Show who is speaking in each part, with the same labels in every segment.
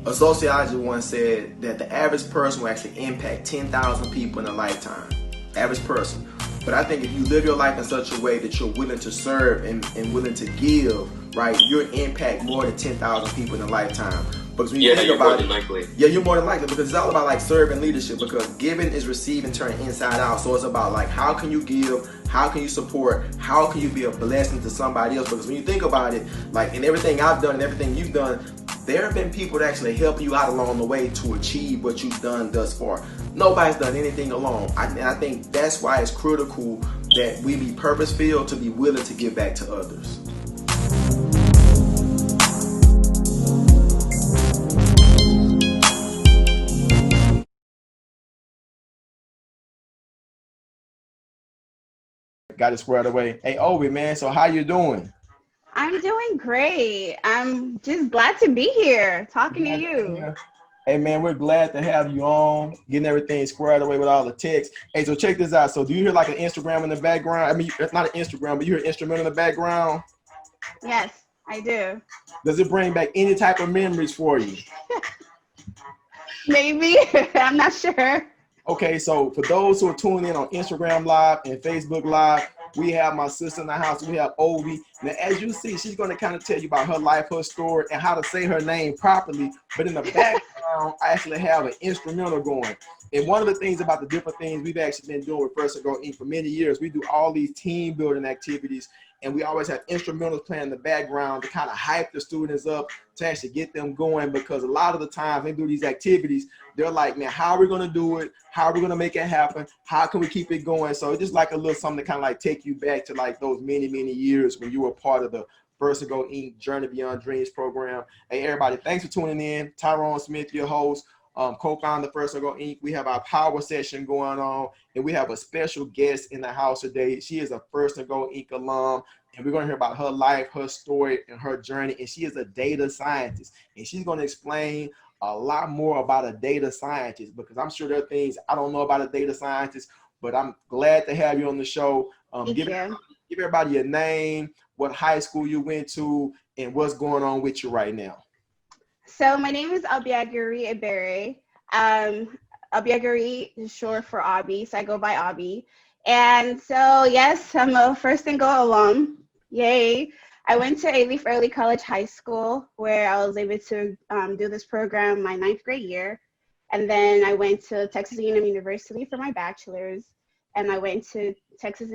Speaker 1: A sociologist once said that the average person will actually impact 10,000 people in a lifetime. Average person. But I think if you live your life in such a way that you're willing to serve and willing to give, right, you'll impact more than 10,000 people in a lifetime. Because when you think about it, yeah, you're more than likely, because it's all about like serving leadership, because giving is receiving turned inside out. So it's about like, how can you give, how can you support, how can you be a blessing to somebody else? Because when you think about it, like in everything I've done and everything you've done, there have been people that actually help you out along the way to achieve what you've done thus far. Nobody's done anything alone. I think that's why it's critical that we be purpose-filled to be willing to give back to others. Got it squared away. Hey, Obi, man, so how you doing?
Speaker 2: I'm doing great. I'm just glad to be here talking to you.
Speaker 1: Yeah. Hey man, we're glad to have you on, getting everything squared away with all the text. Hey, so check this out. So do you hear like an Instagram in the background? I mean, it's not an Instagram, but you hear an instrument in the background?
Speaker 2: Yes, I do.
Speaker 1: Does it bring back any type of memories for you?
Speaker 2: Maybe. I'm not sure.
Speaker 1: Okay, so for those who are tuning in on Instagram Live and Facebook Live, we have my sister in the house. We have Obi. Now, as you see, she's going to kind of tell you about her life, her story, and how to say her name properly. But in the background, I actually have an instrumental going. And one of the things about the different things we've actually been doing with First and Go Inc. for many years, we do all these team building activities, and we always have instrumentals playing in the background to kind of hype the students up, to actually get them going, because a lot of the times they do these activities, they're like, man, how are we going to do it? How are we going to make it happen? How can we keep it going? So it's just like a little something to kind of like take you back to like those many, many years when you were part of the First and Go Inc. Journey Beyond Dreams program. Hey, everybody, thanks for tuning in. Tyrone Smith, your host, co-founder First and Go Inc. We have our power session going on, and we have a special guest in the house today. She is a First and Go Inc. alum, and we're going to hear about her life, her story, and her journey. And she is a data scientist, and she's going to explain a lot more about a data scientist, because I'm sure there are things I don't know about a data scientist, but I'm glad to have you on the show. Give everybody your name, what high school you went to, and what's going on with you right now.
Speaker 2: So my name is Obiageri Ebere. Obiageri is short for Obi, so I go by Obi. And so, yes, I'm a First and Go alum. Yay. I went to A-Leaf Early College High School, where I was able to do this program my 9th grade year. And then I went to Texas A&M University for my bachelor's. And I went to Texas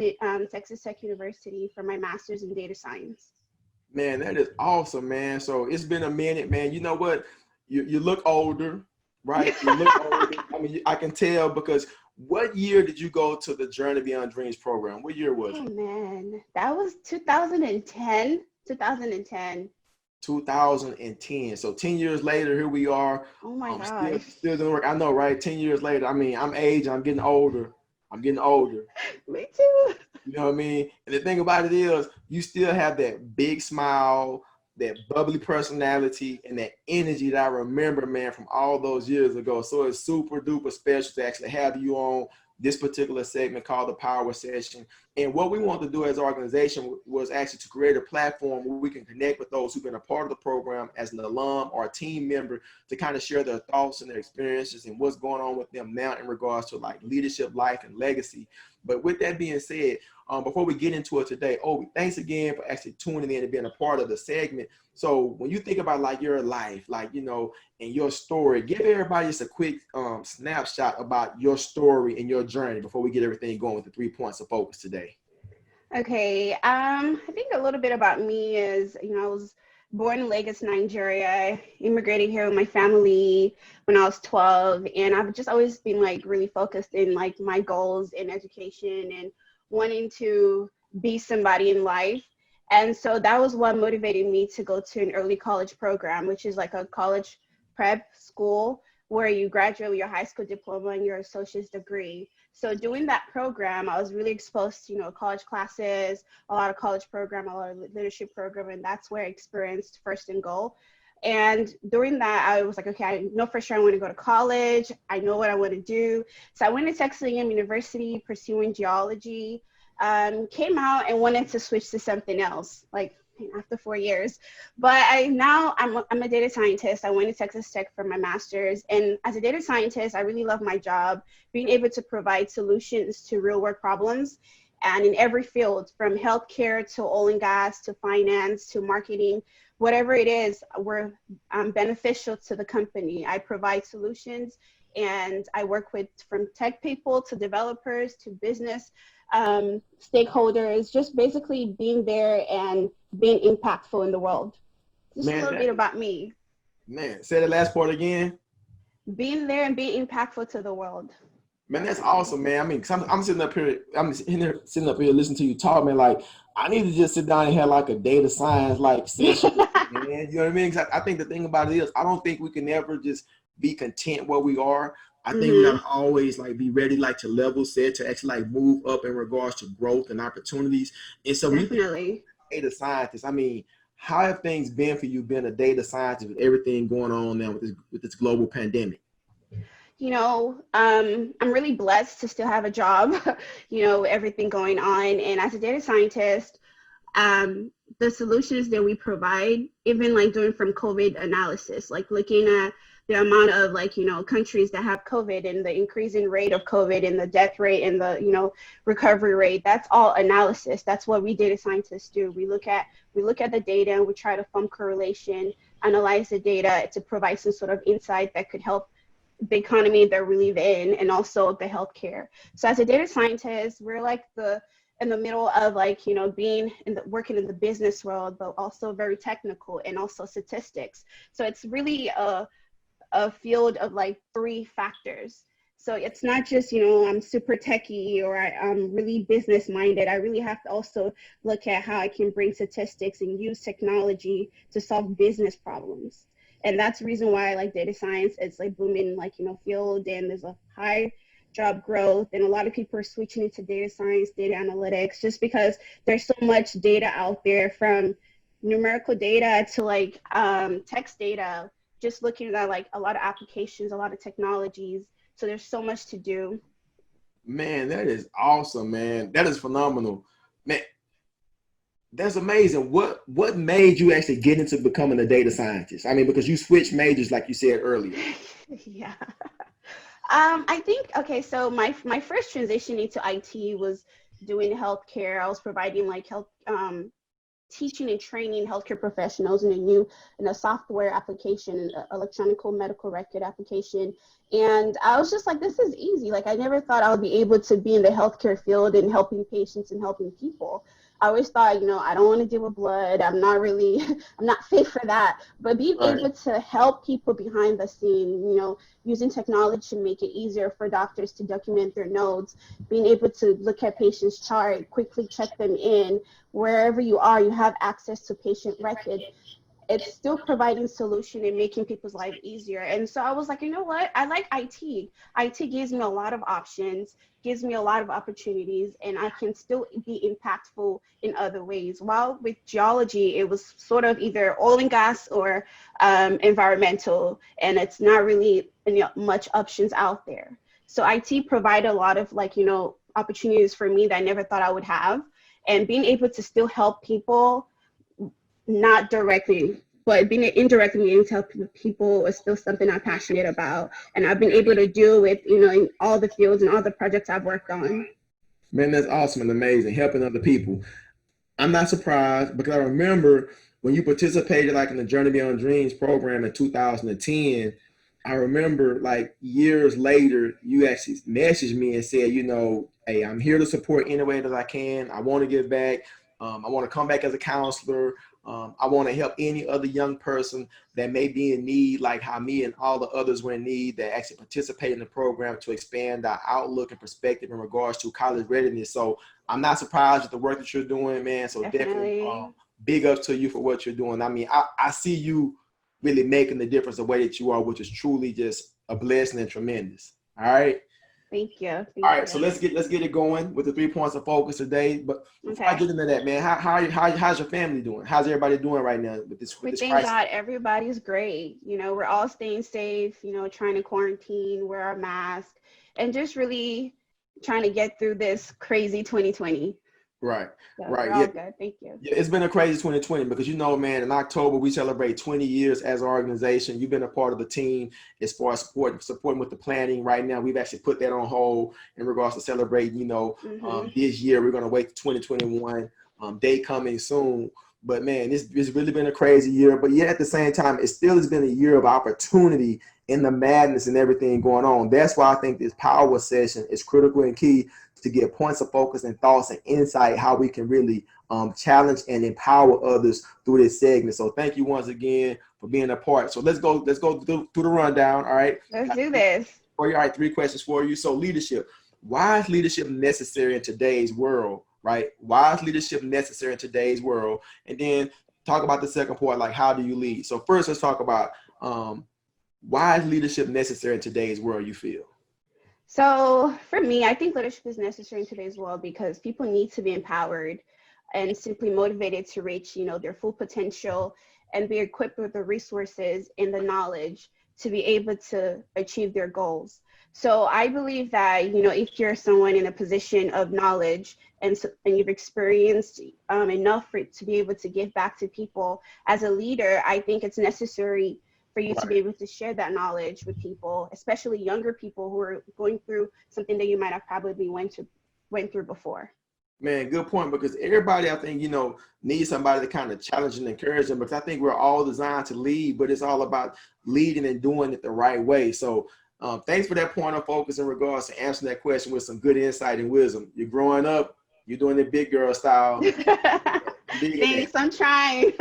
Speaker 2: Tech University for my master's in data science.
Speaker 1: Man, that is awesome, man. So it's been a minute, man. You know what? You look older, right? You look older. I mean, I can tell, because what year did you go to the Journey Beyond Dreams program? What year was it?
Speaker 2: Oh, man. That was 2010. 2010.
Speaker 1: 2010. So 10 years later, here we are.
Speaker 2: Oh, my gosh.
Speaker 1: Still doing work. I know, right? 10 years later. I mean, I'm aging. I'm getting older. Me
Speaker 2: too.
Speaker 1: You know what I mean? And the thing about it is, you still have that big smile, that bubbly personality, and that energy that I remember, man, from all those years ago. So it's super duper special to actually have you on this particular segment called the Power Session. And what we want to do as an organization was actually to create a platform where we can connect with those who've been a part of the program as an alum or a team member, to kind of share their thoughts and their experiences and what's going on with them now in regards to like leadership, life, and legacy. But with that being said, before we get into it today, Obi, thanks again for actually tuning in and being a part of the segment. So when you think about like your life, like, you know, and your story, give everybody just a quick snapshot about your story and your journey before we get everything going with the 3 points of focus today.
Speaker 2: Okay. I think a little bit about me is, I was born in Lagos, Nigeria. I immigrated here with my family when I was 12, and I've just always been like really focused in like my goals in education and wanting to be somebody in life. And so that was what motivated me to go to an early college program, which is like a college prep school where you graduate with your high school diploma and your associate's degree. So doing that program, I was really exposed to, college classes, a lot of college program, a lot of leadership program, and that's where I experienced First and Go. And during that, I was like, okay, I know for sure I want to go to college. I know what I want to do. So I went to Texas A&M University pursuing geology, came out and wanted to switch to something else, like after 4 years. But I'm a data scientist. I went to Texas Tech for my master's. And as a data scientist, I really love my job, being able to provide solutions to real world problems. And in every field, from healthcare to oil and gas to finance to marketing, whatever it is, we're beneficial to the company. I provide solutions, and I work with from tech people to developers to business stakeholders, just basically being there and being impactful in the world. Just a little bit about me.
Speaker 1: Man, say the last part again.
Speaker 2: Being there and being impactful to the world.
Speaker 1: Man, that's awesome, man. I mean, cause I'm sitting up here, sitting up here listening to you talk, man. Like, I need to just sit down and have like a data science like session, man. You know what I mean? 'Cause I think the thing about it is, I don't think we can ever just be content where we are. I think we gotta always like be ready, like to level set, to actually like move up in regards to growth and opportunities. And so,
Speaker 2: Definitely.
Speaker 1: data scientist, I mean, how have things been for you being a data scientist with everything going on now with this global pandemic?
Speaker 2: I'm really blessed to still have a job, everything going on. And as a data scientist, the solutions that we provide, even like doing from COVID analysis, like looking at the amount of countries that have COVID and the increasing rate of COVID and the death rate and the, recovery rate, that's all analysis. That's what we data scientists do. We look at the data and we try to form correlation, analyze the data to provide some sort of insight that could help the economy that we live in and also the healthcare. So as a data scientist, we're like in the middle of being working in the business world, but also very technical and also statistics. So it's really a field of like three factors. So it's not just, I'm super techie or I'm really business minded. I really have to also look at how I can bring statistics and use technology to solve business problems. And that's the reason why I like data science. It's like booming, field, and there's a high job growth. And a lot of people are switching into data science, data analytics, just because there's so much data out there, from numerical data to text data, just looking at a lot of applications, a lot of technologies. So there's so much to do.
Speaker 1: Man, that is awesome, man. That is phenomenal. Man, that's amazing. What made you actually get into becoming a data scientist? I mean, because you switched majors like you said earlier.
Speaker 2: Yeah. I think, okay, so my first transition into IT was doing healthcare. I was providing health teaching and training healthcare professionals in a software application, an electronic medical record application. And I was just like, this is easy. I never thought I would be able to be in the healthcare field and helping patients and helping people. I always thought, I don't want to deal with blood. I'm not fit for that. But being able to help people behind the scene, using technology to make it easier for doctors to document their notes, being able to look at patients' chart, quickly check them in, wherever you are, you have access to patient record. It's still providing solution and making people's life easier. And so I was like, you know what? I like IT. IT gives me a lot of options, gives me a lot of opportunities, and I can still be impactful in other ways. While with geology, it was sort of either oil and gas or environmental, and it's not really much options out there. So IT provided a lot of opportunities for me that I never thought I would have. And being able to still help people, not directly, but being indirectly able to help people is still something I'm passionate about. And I've been able to do with, in all the fields and all the projects I've worked on.
Speaker 1: Man, that's awesome and amazing, helping other people. I'm not surprised because I remember when you participated in the Journey Beyond Dreams program in 2010. I remember years later, you actually messaged me and said, hey, I'm here to support any way that I can. I want to give back. I want to come back as a counselor. I want to help any other young person that may be in need, like how me and all the others were in need, that actually participate in the program to expand our outlook and perspective in regards to college readiness. So I'm not surprised with the work that you're doing, man. So definitely big ups to you for what you're doing. I mean, I see you really making the difference the way that you are, which is truly just a blessing and tremendous. All right.
Speaker 2: Thank you. All
Speaker 1: right, so let's get it going with the 3 points of focus today. But before I get into that, man, how's your family doing? How's everybody doing right now with this crisis?
Speaker 2: Thank God, everybody's great. We're all staying safe. Trying to quarantine, wear our mask, and just really trying to get through this crazy 2020.
Speaker 1: Right,
Speaker 2: So we're
Speaker 1: right.
Speaker 2: all
Speaker 1: Yeah.
Speaker 2: good. Thank you.
Speaker 1: Yeah, it's been a crazy 2020 because man, in October we celebrate 20 years as an organization. You've been a part of the team as far as supporting with the planning. Right now, we've actually put that on hold in regards to celebrating. This year we're gonna wait to 2021 day coming soon. But man, it's really been a crazy year. But yet at the same time, it still has been a year of opportunity in the madness and everything going on. That's why I think this power session is critical and key to get points of focus and thoughts and insight how we can really challenge and empower others through this segment. So thank you once again for being a part. So let's go through the rundown. All right.
Speaker 2: Let's do this.
Speaker 1: All right, 3 questions for you. So leadership. Why is leadership necessary in today's world? Right? Why is leadership necessary in today's world? And then talk about the second part, like how do you lead? So first, let's talk about why is leadership necessary in today's world, you feel?
Speaker 2: So for me, I think leadership is necessary in today's world because people need to be empowered and simply motivated to reach, their full potential and be equipped with the resources and the knowledge to be able to achieve their goals. So I believe that, if you're someone in a position of knowledge and you've experienced enough to be able to give back to people as a leader, I think it's necessary for you to be able to share that knowledge with people, especially younger people who are going through something that you might have probably went through before.
Speaker 1: Man, good point, because everybody, I think, needs somebody to kind of challenge and encourage them, because I think we're all designed to lead, but it's all about leading and doing it the right way. So thanks for that point of focus in regards to answering that question with some good insight and wisdom. You're growing up, you're doing it big girl style.
Speaker 2: Thanks, I'm trying.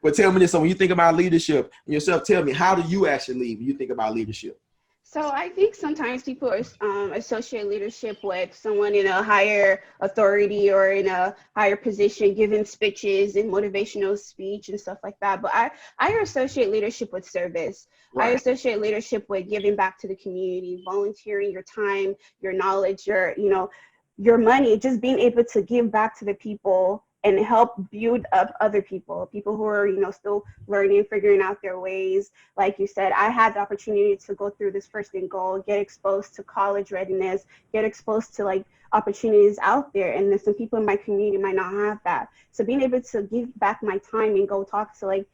Speaker 1: But tell me this, so when you think about leadership yourself, tell me, how do you actually lead when you think about leadership?
Speaker 2: So I think sometimes people associate leadership with someone in a higher authority or in a higher position, giving speeches and motivational speech and stuff like that. But I associate leadership with service. Right. I associate leadership with giving back to the community, volunteering your time, your knowledge, your money, just being able to give back to the people and help build up other people who are, still learning, figuring out their ways. Like you said, I had the opportunity to go through this First and Goal, get exposed to college readiness, get exposed to like opportunities out there. And then some people in my community might not have that. So being able to give back my time and go talk to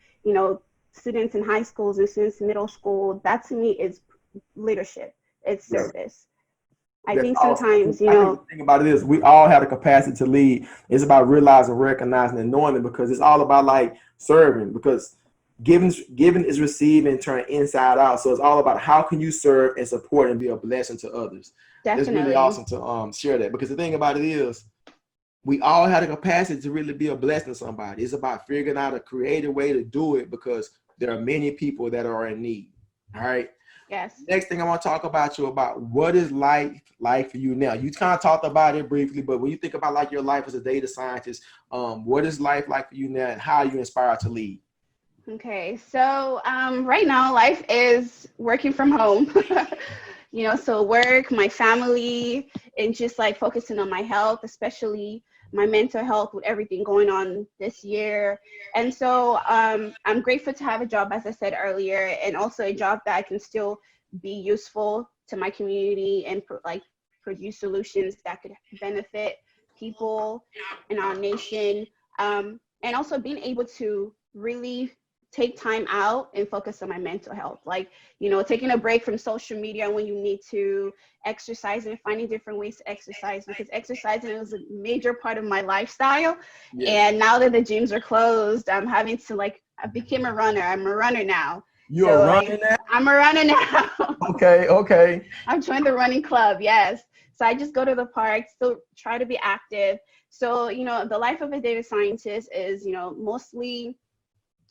Speaker 2: students in high schools and students in middle school, that to me is leadership. It's service. I think sometimes,
Speaker 1: the thing about it is we all have the capacity to lead. It's about realizing, recognizing, and knowing it, because it's all about like serving, because giving is receiving and turn inside out. So it's all about how can you serve and support and be a blessing to others.
Speaker 2: Definitely.
Speaker 1: It's really awesome to share that, because the thing about it is we all have the capacity to really be a blessing to somebody. It's about figuring out a creative way to do it, because there are many people that are in need. All right.
Speaker 2: Yes.
Speaker 1: Next thing I want to talk about what is life like for you now? You kind of talked about it briefly, but when you think about like your life as a data scientist, what is life like for you now, and how are you inspired to lead?
Speaker 2: Okay, so right now life is working from home. So work, my family, and just like focusing on my health, especially my mental health with everything going on this year. And so I'm grateful to have a job, as I said earlier, and also a job that I can still be useful to my community and produce solutions that could benefit people in our nation. And also being able to really take time out and focus on my mental health, taking a break from social media when you need to, exercising and finding different ways to exercise, because exercising is a major part of my lifestyle. Yes. And now that the gyms are closed, I'm having to I became a runner. I'm a runner now.
Speaker 1: You're a runner now?
Speaker 2: I'm a runner now.
Speaker 1: Okay.
Speaker 2: I've joined the running club, yes. So I just go to the park, still try to be active. So, the life of a data scientist is, mostly,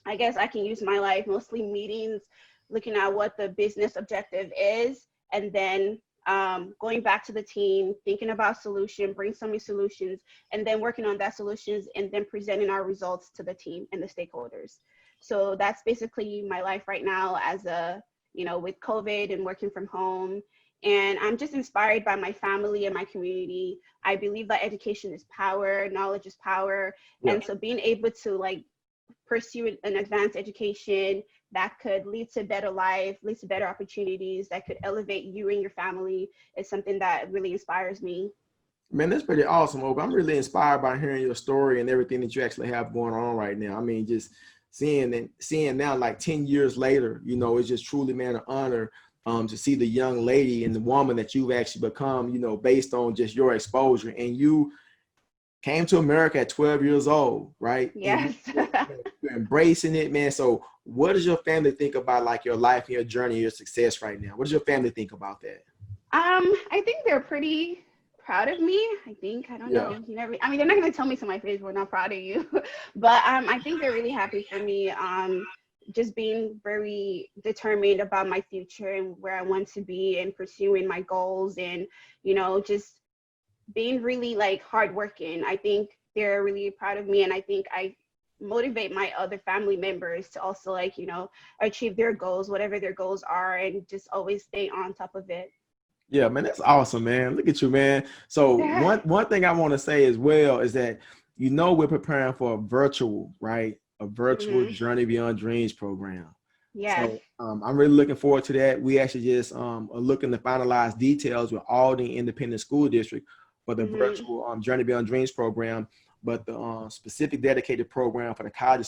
Speaker 2: I guess I can use my life, mostly meetings, looking at what the business objective is, and then going back to the team, thinking about brainstorming solutions, and then working on that solutions, and then presenting our results to the team and the stakeholders. So that's basically my life right now with COVID and working from home. And I'm just inspired by my family and my community. I believe that education is power, knowledge is power. Yeah. And so being able to pursue an advanced education that could lead to better life, lead to better opportunities, that could elevate you and your family is something that really inspires me.
Speaker 1: Man, that's pretty awesome, Obi. I'm really inspired by hearing your story and everything that you actually have going on right now. I mean, just seeing now, like 10 years later, it's just truly, man, an honor to see the young lady and the woman that you've actually become, based on just your exposure. And you came to America at 12 years old, right? And
Speaker 2: Yes.
Speaker 1: you're embracing it, man. So what does your family think about like your life and your journey, your success right now? What does your family think about that?
Speaker 2: I think they're pretty proud of me. I don't
Speaker 1: Yeah.
Speaker 2: know. I mean, they're not gonna tell me to my face, we're not proud of you. But I think they're really happy for me. Just being very determined about my future and where I want to be and pursuing my goals and, just being really like hardworking. I think they're really proud of me, and I think I motivate my other family members to also like, achieve their goals, whatever their goals are, and just always stay on top of it.
Speaker 1: Yeah, man, that's awesome, man. Look at you, man. So one thing I want to say as well is that we're preparing for a virtual, right? A virtual
Speaker 2: Hmm.
Speaker 1: Journey Beyond Dreams program.
Speaker 2: Yes.
Speaker 1: So I'm really looking forward to that. We actually just are looking to finalize details with Albany Independent School District for the
Speaker 2: Hmm.
Speaker 1: virtual Journey Beyond Dreams program, but the specific dedicated program for the college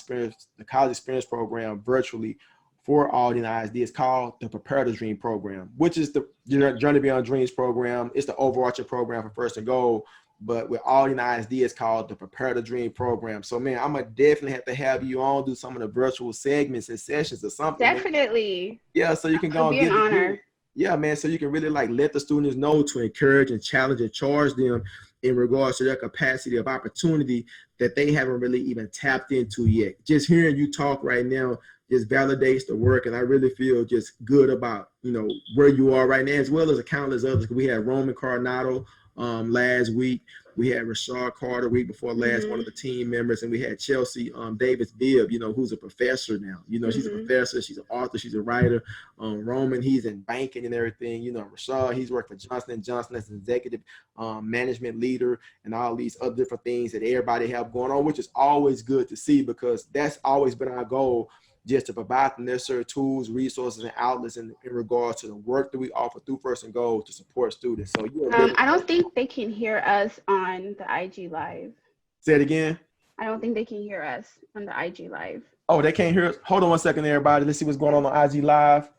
Speaker 1: experience program virtually for Albany ISD is called the Prepare to Dream program, which is the Journey Beyond Dreams program. It's the overarching program for First and Goal. But with Albany ISD, it's called the Prepare to Dream program. So, man, I'm going to definitely have to have you on, do some of the virtual segments and sessions or something, man.
Speaker 2: Definitely.
Speaker 1: Yeah, so you can
Speaker 2: It would
Speaker 1: go and
Speaker 2: be an
Speaker 1: get the good.
Speaker 2: honor.
Speaker 1: Yeah, man, so you can really like let the students know to encourage and challenge and charge them in regards to their capacity of opportunity that they haven't really even tapped into yet. Just hearing you talk right now just validates the work, and I really feel just good about where you are right now, as well as a countless others. We had Roman Coronado last week. We had Rashard Carter week before last, one
Speaker 2: Hmm.
Speaker 1: of the team members, and we had Chelsea Davis Bibb, who's a professor now. She's a
Speaker 2: Hmm.
Speaker 1: professor, she's an author, she's a writer. Roman, he's in banking and everything. Rashad, he's worked for Johnson and Johnson as an executive management leader and all these other different things that everybody have going on, which is always good to see because that's always been our goal, just to provide the necessary tools, resources, and outlets in regards to the work that we offer through First and Goal to support students. So you're living.
Speaker 2: I don't think they can hear us on the IG live.
Speaker 1: Say it again.
Speaker 2: I don't think they can hear us on the IG live.
Speaker 1: Oh, they can't hear us. Hold on one second, everybody. Let's see what's going on IG Live.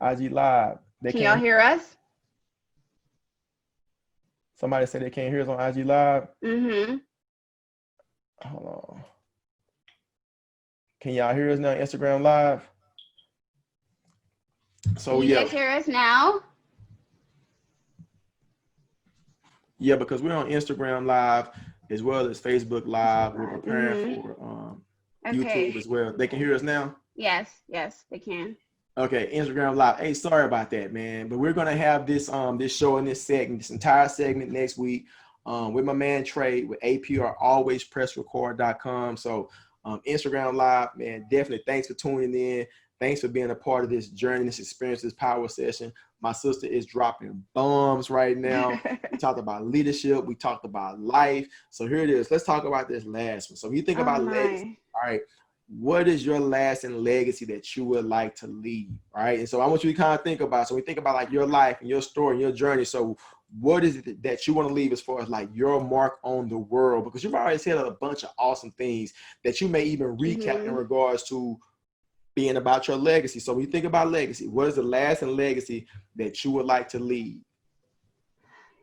Speaker 1: IG Live. They
Speaker 2: Can y'all
Speaker 1: can't.
Speaker 2: hear us?
Speaker 1: Somebody said they can't hear us on IG Live.
Speaker 2: Mm-hmm.
Speaker 1: Hold on. Can y'all hear us now? Instagram Live. So
Speaker 2: Can you guys hear us now?
Speaker 1: yeah, because we're on Instagram Live as well as Facebook Live. We're preparing
Speaker 2: Mm-hmm.
Speaker 1: for
Speaker 2: Okay.
Speaker 1: YouTube as well. They can hear us now.
Speaker 2: Yes, they can.
Speaker 1: Okay, Instagram Live. Hey, sorry about that, man. But we're gonna have this show and this segment, this entire segment next week with my man Trey with APR alwayspressrecord.com. So Instagram Live, man, definitely thanks for tuning in. Thanks for being a part of this journey, this experience, this power session. My sister is dropping bombs right now. We talked about leadership. We talked about life. So here it is. Let's talk about this last one. So when you think
Speaker 2: Oh
Speaker 1: about legacy,
Speaker 2: my.
Speaker 1: all right, what is your lasting legacy that you would like to leave? All right. And so I want you to kind of think about, so we think about like your life and your story and your journey. So what is it that you want to leave as far as like your mark on the world? Because you've already said a bunch of awesome things that you may even recap in
Speaker 2: Mm-hmm.
Speaker 1: regards to being about your legacy. So when you think about legacy, what is the lasting legacy that you would like to leave?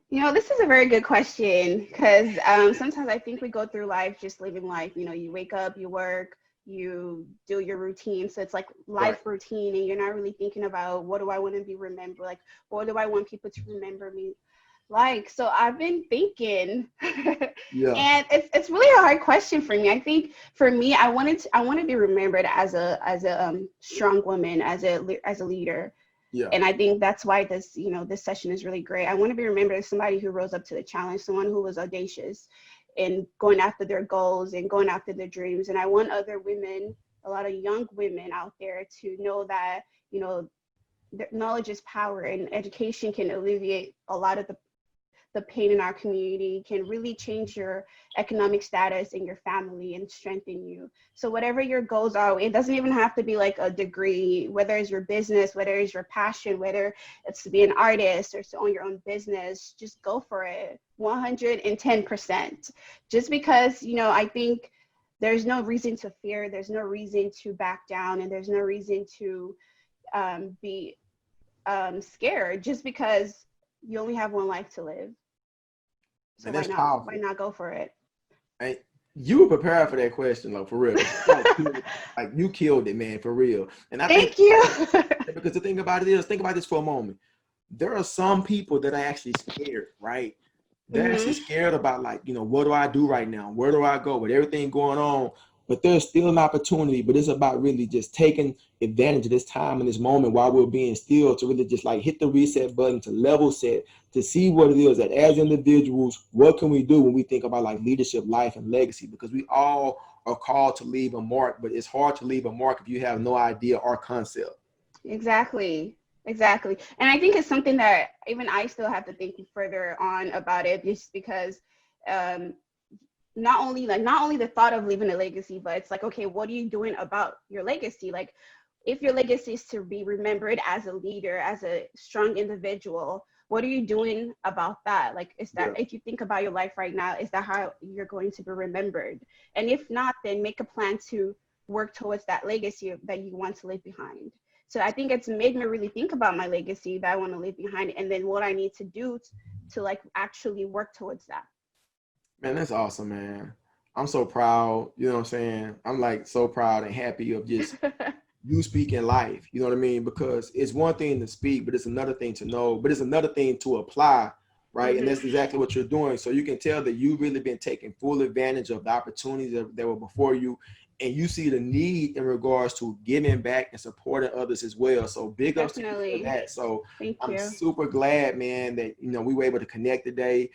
Speaker 2: This is a very good question because sometimes I think we go through life just living life. You wake up, you work, you do your routine. So it's like
Speaker 1: Right.
Speaker 2: life routine, and you're not really thinking about what do I want to be remembered? Like, what do I want people to remember me like? So I've been thinking,
Speaker 1: Yeah.
Speaker 2: and it's really a hard question for me. I think for me, I want to be remembered as a strong woman, as a leader.
Speaker 1: Yeah.
Speaker 2: And I think that's why this session is really great. I want to be remembered as somebody who rose up to the challenge, someone who was audacious and going after their goals and going after their dreams. And I want other women, a lot of young women out there, to know that knowledge is power, and education can alleviate a lot of the pain in our community can really change your economic status in your family and strengthen you. So whatever your goals are, it doesn't even have to be like a degree, whether it's your business, whether it's your passion, whether it's to be an artist or to own your own business, just go for it 110%. Just because, you know, I think there's no reason to fear, there's no reason to back down, and there's no reason to be scared just because you only have one life to live. So
Speaker 1: and that's powerful.
Speaker 2: Why not go for it?
Speaker 1: And you were prepared for that question, though, for real. Like you killed it, man, for real. And I
Speaker 2: Thank you.
Speaker 1: Because the thing about it is, think about this for a moment. There are some people that are actually scared, right? They're actually scared about, like, you know, what do I do right now? Where do I go with everything going on? But there's still an opportunity, but it's about really just taking advantage of this time and this moment while we're being still to really just like hit the reset button, to level set, to see what it is that as individuals, what can we do when we think about like leadership, life, and legacy? Because we all are called to leave a mark, but it's hard to leave a mark if you have no idea or concept.
Speaker 2: Exactly. Exactly. And I think it's something that even I still have to think further on about it, just because not only the thought of leaving a legacy, but it's like, okay, what are you doing about your legacy? Like, if your legacy is to be remembered as a leader, as a strong individual, what are you doing about that? Like, is that, if you think about your life right now, is that how you're going to be remembered? And if not, then make a plan to work towards that legacy that you want to leave behind. So I think it's made me really think about my legacy that I want to leave behind, and then what I need to do to like actually work towards that.
Speaker 1: Man, that's awesome, man. I'm so proud. You know what I'm saying? I'm like so proud and happy of just you speaking life. You know what I mean? Because it's one thing to speak, but it's another thing to know, but it's another thing to apply, right? And that's exactly what you're doing. So you can tell that you've really been taking full advantage of the opportunities that were before you. And you see the need in regards to giving back and supporting others as well. So big ups to you for that. So I'm super glad, man, that, you know, we were able to connect today.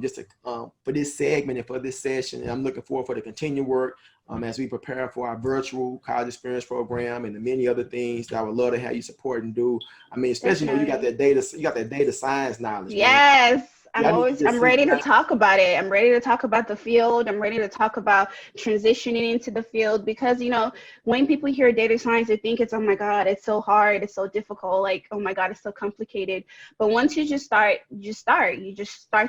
Speaker 1: Just to, for this segment and for this session. And I'm looking forward for the continued work as we prepare for our virtual college experience program and the many other things that I would love to have you support and do. I mean, especially when you got that data science knowledge.
Speaker 2: Yes.
Speaker 1: Man.
Speaker 2: I'm ready to talk about it. I'm ready to talk about the field. I'm ready to talk about transitioning into the field, because, you know, when people hear data science, they think it's, oh my God, it's so hard, it's so difficult, like, oh my God, it's so complicated. But once you just start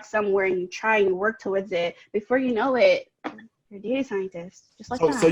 Speaker 2: somewhere and you try and you work towards it, before you know it, you're a data scientist, just like that.
Speaker 1: So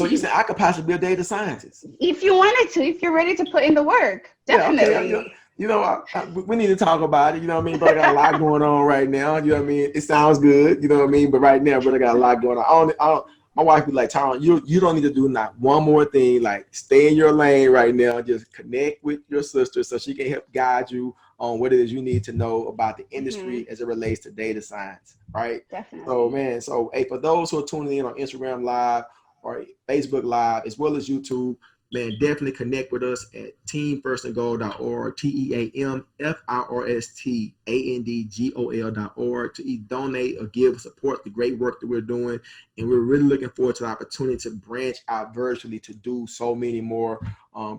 Speaker 1: you said I could possibly be a data scientist?
Speaker 2: If you wanted to, if you're ready to put in the work, definitely.
Speaker 1: Yeah, okay. You know, we need to talk about it. You know what I mean? But I got a lot going on right now. You know what I mean? It sounds good. You know what I mean? But right now, but I got a lot going on. My wife be like, Tyron, you don't need to do not one more thing. Like, stay in your lane right now. Just connect with your sister so she can help guide you on what it is you need to know about the industry as it relates to data science, right?
Speaker 2: Definitely.
Speaker 1: So, man, hey, for those who are tuning in on Instagram Live or Facebook Live, as well as YouTube, man, definitely connect with us at teamfirstandgoal.org, teamfirstandgol.org, to donate or give support the great work that we're doing. And we're really looking forward to the opportunity to branch out virtually to do so many more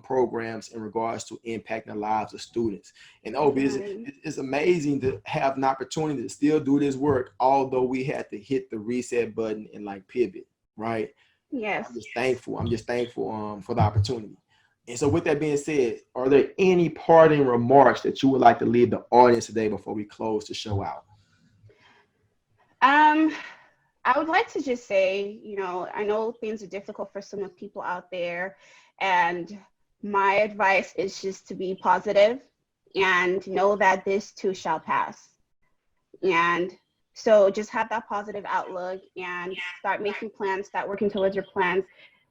Speaker 1: programs in regards to impacting the lives of students. And it's amazing to have an opportunity to still do this work, although we had to hit the reset button and like pivot, right?
Speaker 2: Yes.
Speaker 1: I'm just thankful for the opportunity. And so with that being said, are there any parting remarks that you would like to leave the audience today before we close the show out?
Speaker 2: I would like to just say, you know, I know things are difficult for some people out there, and my advice is just to be positive and know that this too shall pass. And so just have that positive outlook and start making plans, start working towards your plans.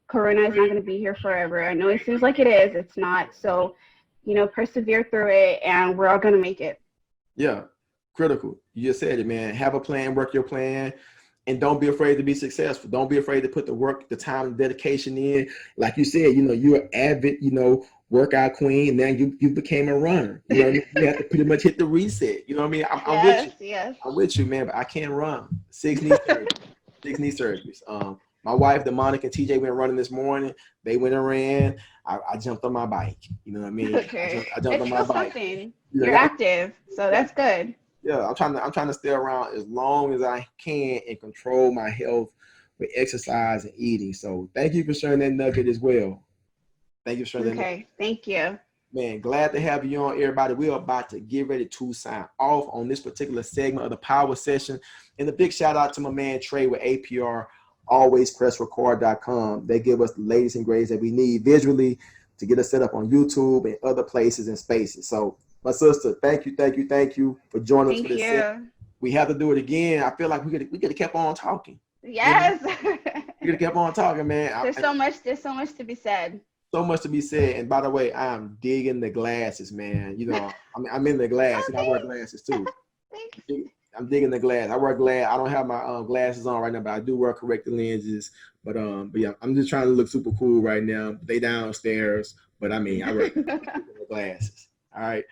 Speaker 2: Corona is not going to be here forever. I know it seems like it is. It's not. So, you know, persevere through it, and we're all going to make it.
Speaker 1: Yeah, critical. You just said it, man. Have a plan, work your plan, and don't be afraid to be successful. Don't be afraid to put the work, the time, and dedication in. Like you said, you know, you're an avid, you know, workout queen. Now you became a runner. You know what I mean? You have to pretty much hit the reset. You know what I mean? I'm with you.
Speaker 2: Yes.
Speaker 1: I'm with you, man, but I can't run. 6 knee surgeries. My wife, Demonica, and TJ went running this morning. They went and ran. I jumped on my bike. You know what I mean?
Speaker 2: Okay.
Speaker 1: I jumped on my bike.
Speaker 2: You're active, so that's good.
Speaker 1: Yeah, I'm trying to stay around as long as I can and control my health with exercise and eating. So thank you for sharing that nugget as well. Thank you for sharing that nugget.
Speaker 2: Okay, thank you.
Speaker 1: Man, glad to have you on, everybody. We're about to get ready to sign off on this particular segment of the power session. And a big shout out to my man Trey with APR, alwayspressrecord.com. They give us the latest and greatest that we need visually to get us set up on YouTube and other places and spaces. So, my sister, thank you for joining us for this segment. We have to do it again. I feel like we could have kept on talking.
Speaker 2: Yes.
Speaker 1: You know? We could have kept on talking, man.
Speaker 2: There's so much to be said.
Speaker 1: So much to be said. And by the way, I'm digging the glasses, man. You know, I'm in the glass. You know, I wear glasses too. I'm digging the glass. I wear glass. I don't have my glasses on right now, but I do wear corrective lenses. But yeah, I'm just trying to look super cool right now. They downstairs, but I mean, I wear glasses. All right.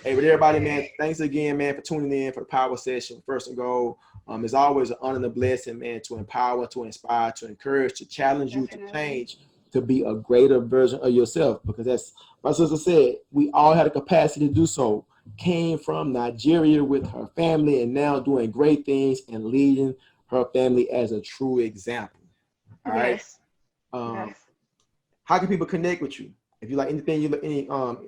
Speaker 1: Hey, but everybody, man, thanks again, man, for tuning in for the power session. First and goal. It's always an honor and a blessing, man, to empower, to inspire, to encourage, to challenge you to change, to be a greater version of yourself, because as my sister said, we all had a capacity to do so. Came from Nigeria with her family and now doing great things and leading her family as a true example. All right. Yes. How can people connect with you? If you like anything,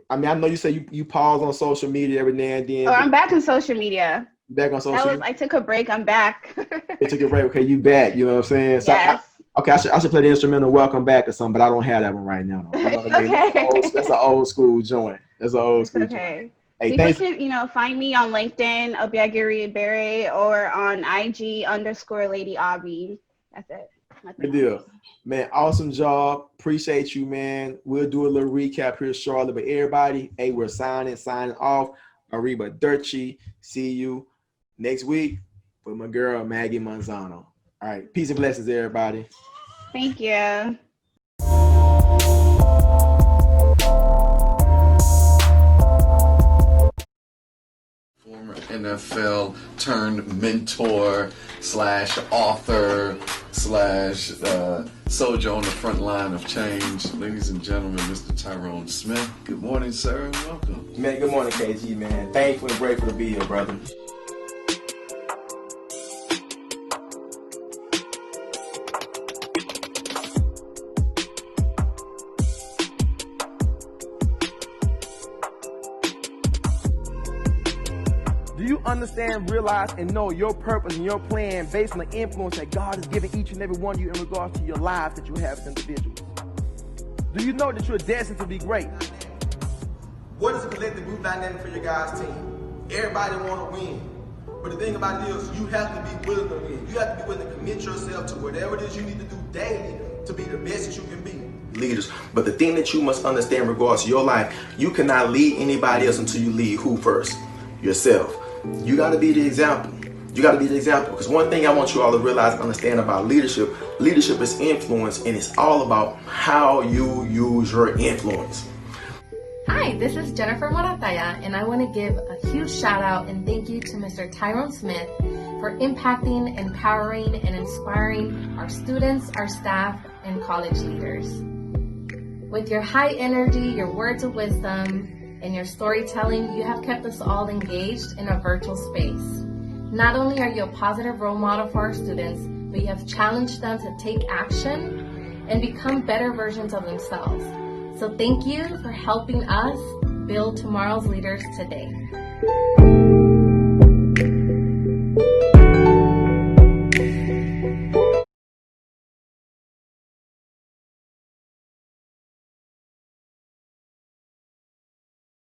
Speaker 1: I mean, I know you say you pause on social media every now and then.
Speaker 2: Oh, I'm back on social media.
Speaker 1: Back on social media?
Speaker 2: I took a break. I'm back.
Speaker 1: You took a break. Okay, you back. You know what I'm saying? So
Speaker 2: yes.
Speaker 1: I should play the instrumental "Welcome Back" or something, but I don't have that one right now. You know what I mean?
Speaker 2: Okay.
Speaker 1: That's an old school joint.
Speaker 2: Okay.
Speaker 1: Hey,
Speaker 2: people can, find me on LinkedIn, Obiageri Ebere, or on IG _Lady Obi. That's it.
Speaker 1: Good deal. Man, awesome job. Appreciate you, man. We'll do a little recap here shortly, but everybody, hey, we're signing off. Arrivederci. See you next week with my girl, Maggie Manzano. All right. Peace and blessings, everybody.
Speaker 2: Thank you.
Speaker 3: Former NFL turned mentor / author / soldier on the front line of change. Ladies and gentlemen, Mr. Tyrone Smith. Good morning, sir, and welcome.
Speaker 1: Man, good morning, KG, man. Thankful and grateful to be here, brother. Do you understand, realize, and know your purpose and your plan based on the influence that God has given each and every one of you in regards to your lives that you have as individuals? Do you know that you're destined to be great? What is the collective group dynamic for your guys' team? Everybody want to win. But the thing about it is, you have to be willing to win. You have to be willing to commit yourself to whatever it is you need to do daily to be the best that you can be. Leaders. But the thing that you must understand in regards to your life, you cannot lead anybody else until you lead who first? Yourself. You got to be the example. You got to be the example. Because one thing I want you all to realize and understand about leadership is influence, and it's all about how you use your influence.
Speaker 4: Hi, this is Jennifer Morataya, and I want to give a huge shout out and thank you to Mr. Tyrone Smith for impacting, empowering, and inspiring our students, our staff, and college leaders. With your high energy, your words of wisdom, and your storytelling, you have kept us all engaged in a virtual space. Not only are you a positive role model for our students, but you have challenged them to take action and become better versions of themselves. So thank you for helping us build tomorrow's leaders today.